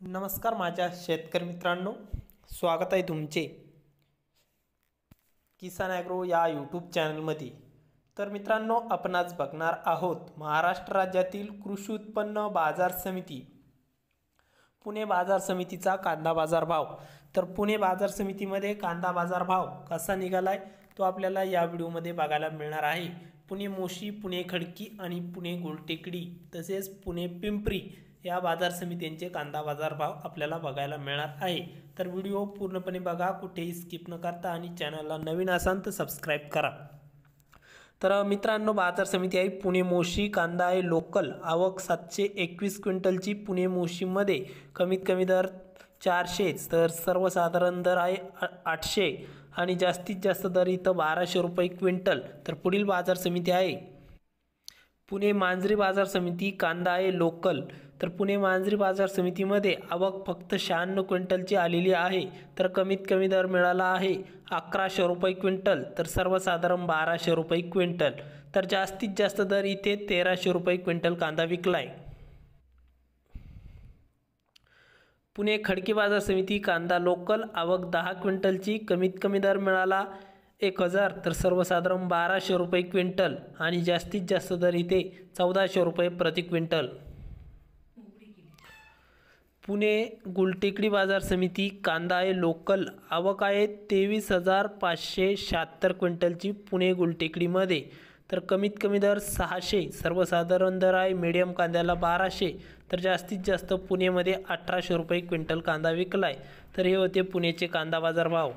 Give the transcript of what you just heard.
नमस्कार माझ्या शेतकरी मित्रांनो, स्वागत आहे तुमचे किसान ॲग्रो या यूट्यूब चॅनलमध्ये। तर मित्रांनो, आपण आज बघणार आहोत महाराष्ट्र राज्यातील कृषी उत्पन्न बाजार समिती पुणे बाजार समितीचा कांदा बाजार भाव। तर पुणे बाजार समितीमध्ये कांदा बाजार भाव कसा निघालाय तो आपल्याला या व्हिडिओमध्ये बघायला मिळणार आहे। पुणे मोशी, पुणे खडकी आणि पुणे गुलटेकडी तसेच पुणे पिंपरी या बाजार समित्यांचे कांदा बाजार भाव आपल्याला बघायला मिळणार आहे। तर व्हिडिओ पूर्णपणे बघा, कुठेही स्किप न करता, आणि चॅनलला नवीन असाल तर सबस्क्राइब करा। तर मित्रांनो, बाजार समिती आहे पुणे मोशी, कांदा आहे लोकल, आवक 721 क्विंटलची पुणे मोशीमध्ये, कमीत कमी दर 400, तर सर्वसाधारण दर आहे 800 आणि जास्तीत जास्त दर इथं 1200 रुपये क्विंटल। तर पुढील बाजार समिती आहे पुणे मांजरी बाजार समिती, कांदा आहे लोकल, तर पुणे मांजरी बाजार समितीमध्ये आवक फक्त 96 क्विंटलची आलेली आहे, तर कमीत कमी दर मिळाला आहे 1100 रुपये क्विंटल, तर सर्वसाधारण 1200 रुपये क्विंटल, तर जास्तीत जास्त दर इथे 1300 रुपये क्विंटल कांदा विकलाय। पुणे खडकी बाजार समिती, कांदा लोकल, आवक 10 क्विंटलची, कमीत कमी दर मिळाला 1000, तर सर्वसाधारण 1200 रुपये क्विंटल आणि जास्तीत जास्त दर इथे 1400 रुपये प्रति क्विंटल। पुणे गुलटेकडी बाजार समिती, कांदा आहे लोकल, आवक आहे 23,576 क्विंटलची पुणे गुलटेकडीमध्ये, तर कमीत कमी दर 600, सर्वसाधारण दर आहे मीडियम कांद्याला 1200, तर जास्तीत जास्त पुणेमध्ये 1800 रुपये क्विंटल कांदा विकलाय। तर हे होते पुणेचे कांदा बाजार भाव।